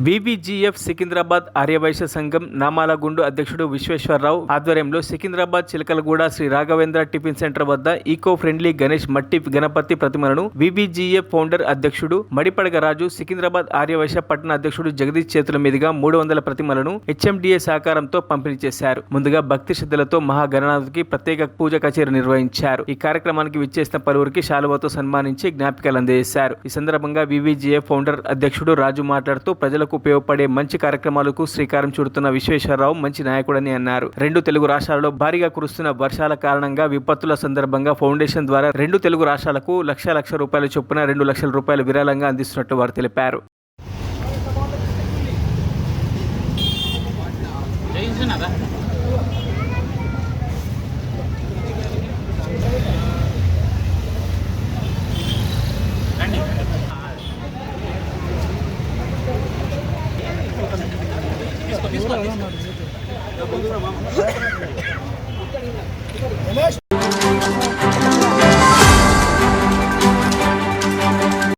విబిజిఎఫ్ సికింద్రాబాద్ ఆర్యవైశ్య సంఘం నామాలగుండు అధ్యక్షుడు విశ్వేశ్వరరావు ఆధ్వర్యంలో సికింద్రాబాద్ చిలకలగూడ శ్రీ రాఘవేంద్ర టిఫిన్ సెంటర్ వద్ద ఈకో ఫ్రెండ్లీ గణేష్ మట్టి గణపతి ప్రతిమలను విబిజిఎఫ్ ఫౌండర్ అధ్యక్షుడు మడిపడగ రాజు, సికింద్రాబాద్ ఆర్యవైశ్య పట్టణ అధ్యక్షుడు జగదీష్ చేతుల మీదుగా 300 ప్రతిమలను హెచ్ఎండిఏ సహకారంతో పంపిణీ చేశారు. ముందుగా భక్తి శ్రద్ధలతో మహాగణనాథుకి ప్రత్యేక పూజ కచేరీ నిర్వహించారు. ఈ కార్యక్రమానికి విచ్చేసిన పలువురికి శాలువాతో సన్మానించి జ్ఞాపికలు అందజేశారు. ఈ సందర్భంగా విబిజిఎఫ్ ఫౌండర్ అధ్యక్షుడు రాజు మాట్లాడుతూ ప్రజలకు ఉపయోగపడే మంచి కార్యక్రమాలకు శ్రీకారం చుడుతున్న విశ్వేశ్వరరావు మంచి నాయకుడని అన్నారు. 2 తెలుగు రాష్ట్రాల్లో భారీగా కురుస్తున్న వర్షాల కారణంగా విపత్తుల సందర్భంగా ఫౌండేషన్ ద్వారా 2 తెలుగు రాష్ట్రాలకు లక్ష రూపాయల చొప్పున 2 లక్షల రూపాయలు విరాళంగా అందిస్తున్నట్లు వారు తెలిపారు. రమేష్